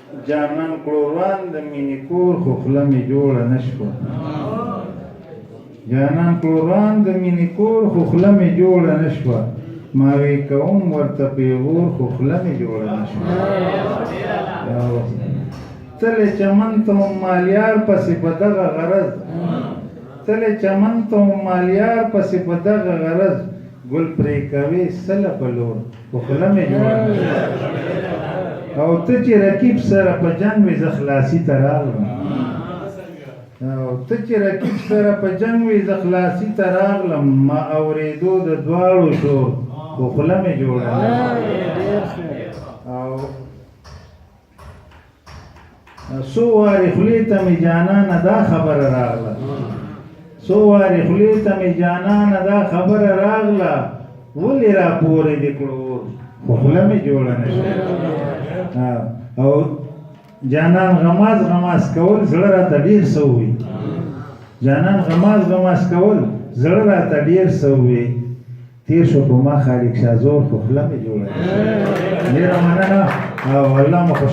جانان کړوروان د مینې کور خو خوله مې جوړه نه شوه جانان کړوروان د مینې کور خو خوله مې جوړه نه شوه ما وی کوم ورته پیغور خو خوله مې جوړه نه شوه تلې چمن ته مالیار پسې په دغه غرض تلې چمن ته مالیار پسې په دغه غرض ګل پرې کوي سله په لور خو خوله مې جوړه نه شوه او ته چې رقیب سره په جنګ وې زه خلاصي ته راغلم او ته چې رقیب سره په جنګ وې زه خلاصي ته راغلم ما اورېدو د دواړو شور خو خوله مې جوړه نه او څو وارې خولې ته مې جانانه دا خبره راغله څو وارې خولې ته مې جانانه دا خبره راغله ولې راپورې دې کړو خو خوله مې جوړه نه شوه او جانان غماز غماز کول زړه راته ډېر څه ووي جانان غماز غماز کول زړه راته ډېر څه ووي تیر شو په ما خالق شاه زور خو خوله مې جوړه نه شوه ډېره مننه او الله مو خوش